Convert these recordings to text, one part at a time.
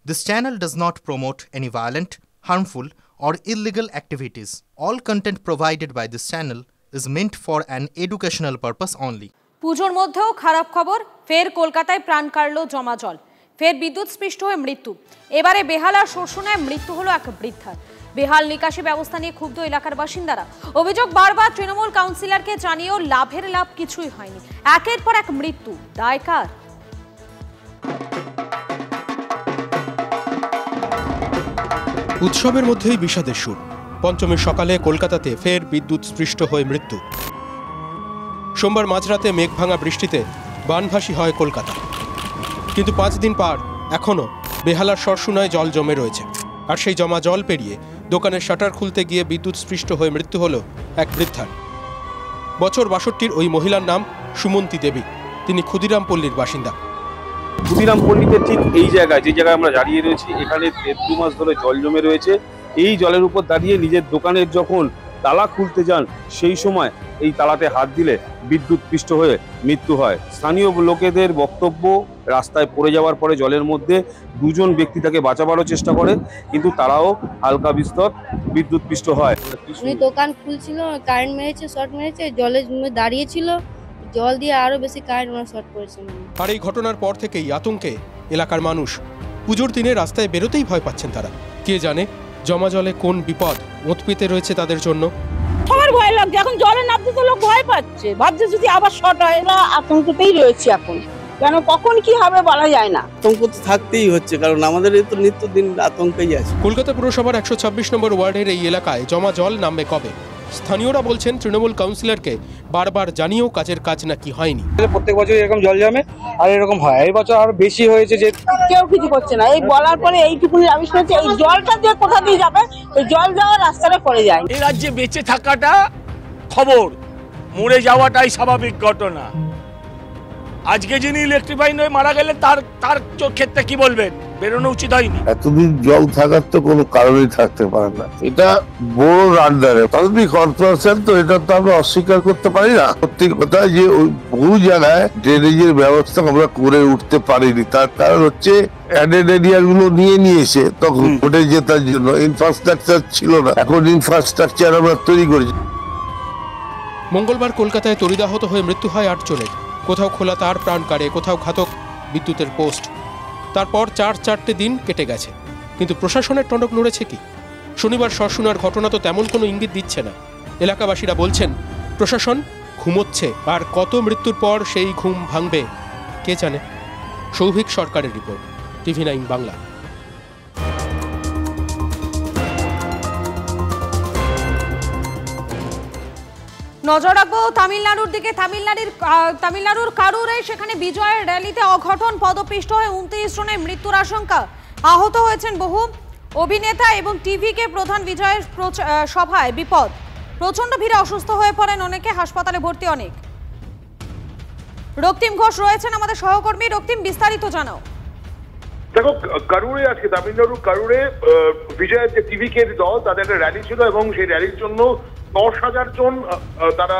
This channel does not promote any violent, harmful, or illegal activities. All content provided by this channel is meant for an educational purpose only. পুজোর মধ্যেও খারাপ খবর, ফের কলকাতায় প্রাণ কাড়ল জমা জল, ফের বিদ্যুৎস্পৃষ্ট হয়ে মৃত্যু। এবারে বেহালার শোষণায় মৃত্যু হলো এক বৃদ্ধার। বেহাল নিকাশি ব্যবস্থা নিয়ে ক্ষুব্ধ এলাকার বাসিন্দারা। অভিযোগ, বারবার তৃণমূল কাউন্সিলরকে জানিয়েও লাভ কিছুই হয়নি। একের পর এক মৃত্যু, দায় কার? উৎসবের মধ্যেই বিষাদের সুর। পঞ্চমীর সকালে কলকাতাতে ফের বিদ্যুৎস্পৃষ্ট হয়ে মৃত্যু। সোমবার মাঝরাতে মেঘভাঙা বৃষ্টিতে বানভাসী হয় কলকাতা, কিন্তু 5 দিন পার এখনও বেহালার সরসুনায় জল জমে রয়েছে। আর সেই জমা জল পেরিয়ে দোকানের শাটার খুলতে গিয়ে বিদ্যুৎস্পৃষ্ট হয়ে মৃত্যু হলো এক বৃদ্ধার। বছর 62 ওই মহিলার নাম সুমন্তী দেবী। তিনি ক্ষুদিরামপল্লীর বাসিন্দা। ক্ষুদিরামপল্লীতে ঠিক এই জায়গায়, যে জায়গায় আমরা দাঁড়িয়ে রয়েছি, এখানে 1-2 মাস ধরে জল জমে রয়েছে। এই জলের উপর দাঁড়িয়ে নিজের দোকানের যখন তালা খুলতে যান, সেই সময় এই তালাতে হাত দিলে বিদ্যুৎস্পৃষ্ট হয়ে মৃত্যু হয়। স্থানীয় লোকেদের বক্তব্য, রাস্তায় পড়ে যাওয়ার পরে জলের মধ্যে 2জন ব্যক্তি তাকে বাঁচাবারও চেষ্টা করে, কিন্তু তারাও হালকা বিস্তর বিদ্যুৎস্পৃষ্ট হয়। উনি দোকান খুলছিল, কারেন্ট মেরেছে, শর্ট মেরেছে, জলের দাঁড়িয়েছিল, জল দিয়ে আরো বেশি কারেন্ট শর্ট করেছে। আর এই ঘটনার পর থেকেই আতঙ্কে এলাকার মানুষ। পুজোর দিনে রাস্তায় বেরোতেই ভয় পাচ্ছেন তারা। কে জানে জমা জলে কোন বিপদ ওঁত পেতে রয়েছে তাদের জন্য। সবার ভয় লাগছে, এখন জলে নামতে তো লোক ভয় পাচ্ছে, ভাবছে যদি আবার শর্ট হয়। না, আতঙ্কতেই রয়েছে এখন, কেন কখন কি হবে বলা যায় না। আতঙ্ক তো থাকতেই হচ্ছে, কারণ আমাদের তো নিত্যদিন আতঙ্কেই আছে। কলকাতা পুরসভার 126 নম্বর ওয়ার্ডের এই এলাকায় জমা জল নামবে কবে? স্থানীয়রা বলছেন তৃণমূল কাউন্সিলরকে বারবার জানিয়েও কাজের কাজ নাকি হয়নি। প্রত্যেক বছর এরকম জল জমে আর এরকম হয়, এই বছর আরো বেশি হয়েছে। যে কেউ কিছু করছে না। এই বলার পরে এইটুকুনি আবিষ্কার হচ্ছে, এই জলটা দিয়ে কোথা দিয়ে যাবে, এই জল যাওয়ার রাস্তাটা পড়ে যায়। এই রাজ্যে বেঁচে থাকাটা খবর, মরে যাওয়াটাই স্বাভাবিক ঘটনা। আজকে যিনি ইলেকট্রিফাইন হয়ে মারা গেলে তার ক্ষেত্রে কি বলবেন? বেরোনো উচিত হয়নি। এতদিন জল থাকার তো কোনো কারণই থাকতে পারে না। এটা বড় রান্ডারে তদবি কর্পোরেশন, তো এটা তো আমরা অস্বীকার করতে পারি না। সত্যি কথা যে ওই বহু জায়গায় ড্রেনেজের ব্যবস্থা আমরা করে উঠতে পারিনি। তার কারণ হচ্ছে অ্যাডেড এরিয়া গুলো নিয়েছে তখন উঠে জেতার জন্য ইনফ্রাস্ট্রাকচার ছিল না। এখন ইনফ্রাস্ট্রাকচার আমরা তৈরি করেছি। মঙ্গলবার কলকাতায় তড়িদাহত হয়ে মৃত্যু হয় 8 জনের। কোথাও খোলা তার প্রাণ কাড়ে, কোথাও ঘাতক বিদ্যুতের পোস্ট। তারপর 4-4টে দিন কেটে গেছে, কিন্তু প্রশাসনের টনক নড়েছে কি? শনিবার সরসুনার ঘটনা তো তেমন কোনো ইঙ্গিত দিচ্ছে না। এলাকাবাসীরা বলছেন প্রশাসন ঘুমোচ্ছে, আর কত মৃত্যুর পর সেই ঘুম ভাঙবে কে জানে। সৌভিক সরকারের রিপোর্ট, TV9 বাংলা। নজর রাখবো তামিলনাড়ুর দিকে। তামিলনাড়ুর কারুরে সেখানে বিজয়ের র্যালিতে অঘটন, পদপিষ্ট হয়ে 29 জনের মৃত্যুর আশঙ্কা। আহত হয়েছেন বহু। অভিনেতা এবং টিভিকে প্রধান বিজয়ের সভায় বিপদ। প্রচন্ড ভিড়ে অসুস্থ হয়ে পড়েন অনেকে, হাসপাতালে ভর্তি অনেক। রক্তিম ঘোষ রয়েছেন আমাদের সহকর্মী। রক্তিম, বিস্তারিত জানাও। দেখো, কারুরে আজকে তামিলনাড়ুর কারুরে বিজয়ের যে টিভিকে দল, তাদের একটা র্যালি ছিল এবং সেই র্যালির জন্য 10,000 জন তারা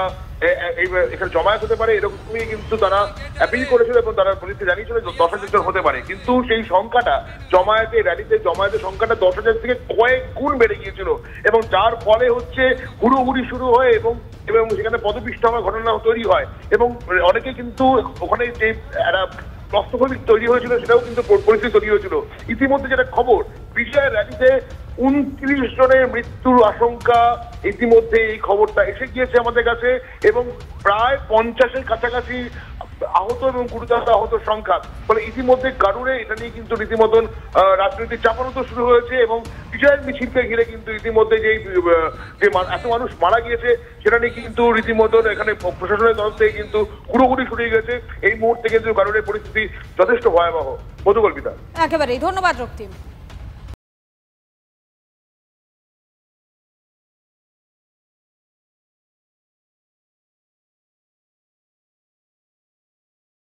এখানে জমায়েত হতে পারে, এরকমই কিন্তু তারা অ্যাপিল করেছিল এবং তারা পুলিশকে জানিয়েছিল 10,000 জন হতে পারে। কিন্তু সেই সংখ্যাটা জমায়েতের সংখ্যাটা 10,000 থেকে কয়েক গুণ বেড়ে গিয়েছিল এবং যার ফলে হচ্ছে হুড়োহুড়ি শুরু হয় এবং সেখানে পদপিষ্ট হওয়ার ঘটনা তৈরি হয় এবং অনেকে কিন্তু ওখানে যে একটা প্রস্তুতি তৈরি হয়েছিল সেটাও কিন্তু পরিস্থিতি তৈরি হয়েছিল। ইতিমধ্যে যেটা খবর, বিজয়ের র্যালিতে 29 জনের মৃত্যুর আশঙ্কা। ইতিমধ্যে এই খবরটা এসে গিয়েছে আমাদের কাছে এবং প্রায় 50-এর কাছাকাছি আহত এবং গুরুতর আহত সংখ্যা। ফলে ইতিমধ্যে কারুরে এটা নিয়ে কিন্তু রীতিমতন রাজনৈতিক চাপানো শুরু হয়েছে এবং বিজয়ের মিছিলকে ঘিরে কিন্তু ইতিমধ্যে যে এত মানুষ মারা গিয়েছে সেটা নিয়ে কিন্তু রীতিমতন এখানে প্রশাসনের তরফ থেকে কিন্তু হুড়োহুড়ি শুরু হয়ে গেছে। এই মুহূর্তে কিন্তু কারুরের পরিস্থিতি যথেষ্ট ভয়াবহ। মধুকল্পিতা, একেবারেই ধন্যবাদ রক্তিম।